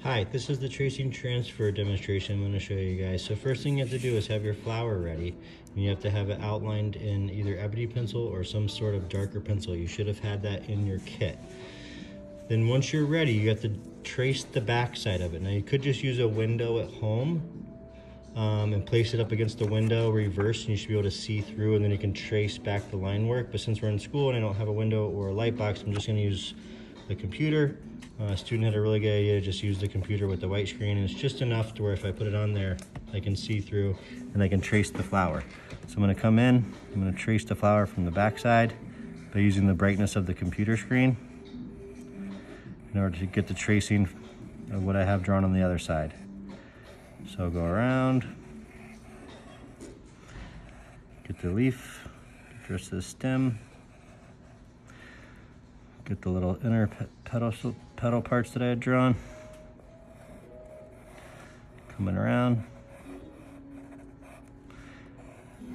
Hi, this is the tracing transfer demonstration I'm going to show you guys. So first thing you have to do is have your flower ready. And you have to have it outlined in either ebony pencil or some sort of darker pencil. You should have had that in your kit. Then once you're ready, you have to trace the back side of it. Now you could just use a window at home and place it up against the window reverse, and you should be able to see through, and then you can trace back the line work. But since we're in school and I don't have a window or a light box, I'm just going to use the computer. A student had a really good idea to just use the computer with the white screen, and it's just enough to where if I put it on there, I can see through and I can trace the flower. So I'm going to come in, I'm going to trace the flower from the back side by using the brightness of the computer screen in order to get the tracing of what I have drawn on the other side. So I'll go around, get the leaf, get the rest of the stem, get the little inner petal parts that I had drawn. Coming around.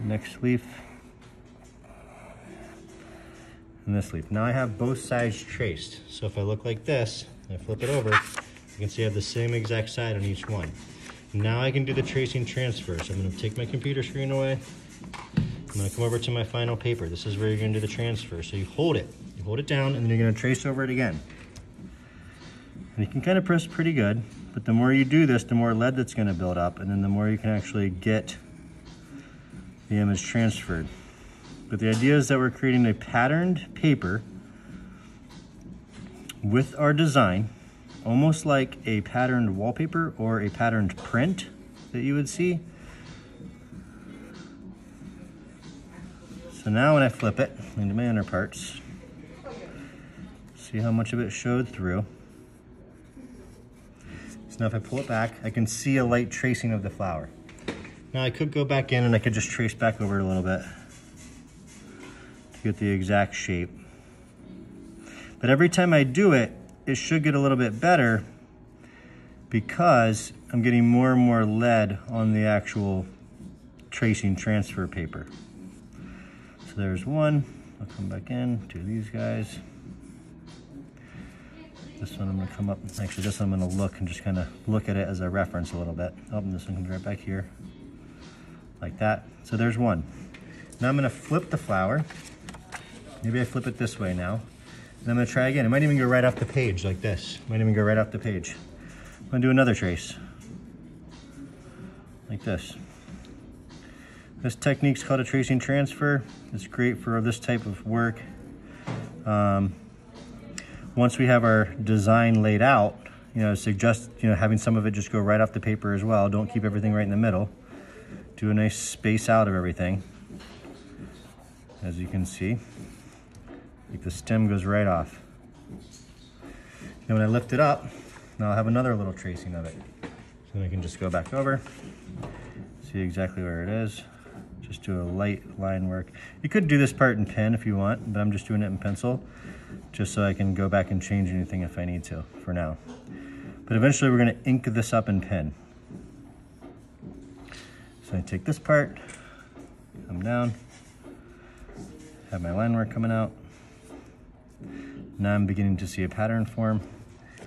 Next leaf. And this leaf. Now I have both sides traced. So if I look like this, and I flip it over, you can see I have the same exact side on each one. Now I can do the tracing transfer. So I'm going to take my computer screen away. I'm going to come over to my final paper. This is where you're going to do the transfer. So you hold it down, and then you're going to trace over it again. And you can kind of press pretty good, but the more you do this, the more lead that's going to build up, and then the more you can actually get the image transferred. But the idea is that we're creating a patterned paper with our design, almost like a patterned wallpaper or a patterned print that you would see. So now when I flip it into my inner parts, see how much of it showed through. So now if I pull it back, I can see a light tracing of the flower. Now I could go back in and I could just trace back over it a little bit to get the exact shape. But every time I do it, it should get a little bit better because I'm getting more and more lead on the actual tracing transfer paper. So there's one. I'll come back in to these guys. This one I'm going to come up, actually this one I'm going to look and just kind of look at it as a reference a little bit. Oh, and this one comes right back here, like that. So there's one. Now I'm going to flip the flower. Maybe I flip it this way now. And I'm going to try again. It might even go right off the page like this. It might even go right off the page. I'm going to do another trace, like this. This technique's called a tracing transfer. It's great for this type of work. Once we have our design laid out, suggest, having some of it just go right off the paper as well. Don't keep everything right in the middle. Do a nice space out of everything. As you can see, like the stem goes right off. Now when I lift it up, now I'll have another little tracing of it. So then I can just go back over, see exactly where it is. Just do a light line work. You could do this part in pen if you want, but I'm just doing it in pencil, just so I can go back and change anything if I need to for now. But eventually we're going to ink this up in pen. So I take this part, come down, have my line work coming out. Now I'm beginning to see a pattern form.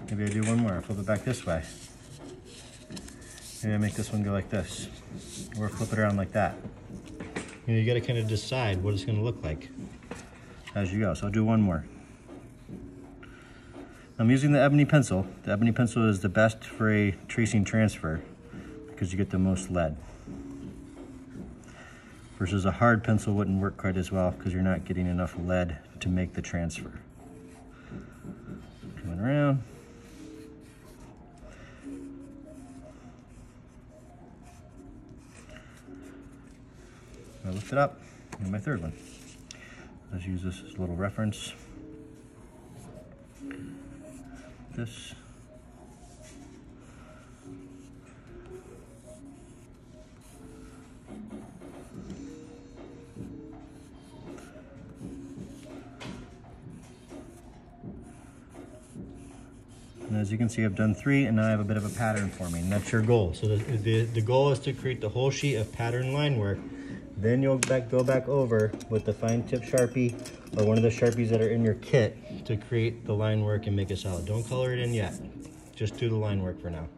Maybe I do one more, flip it back this way. Maybe I make this one go like this, or flip it around like that. You got to kind of decide what it's going to look like as you go. So I'll do one more. I'm using the ebony pencil. The ebony pencil is the best for a tracing transfer because you get the most lead. Versus a hard pencil wouldn't work quite as well because you're not getting enough lead to make the transfer. Coming around. I lift it up, and my third one. Let's use this as a little reference. This. And as you can see, I've done 3, and now I have a bit of a pattern forming. And that's your goal. So the goal is to create the whole sheet of pattern line work. Then you'll go back over with the fine tip Sharpie or one of the Sharpies that are in your kit to create the line work and make it solid. Don't color it in yet. just do the line work for now.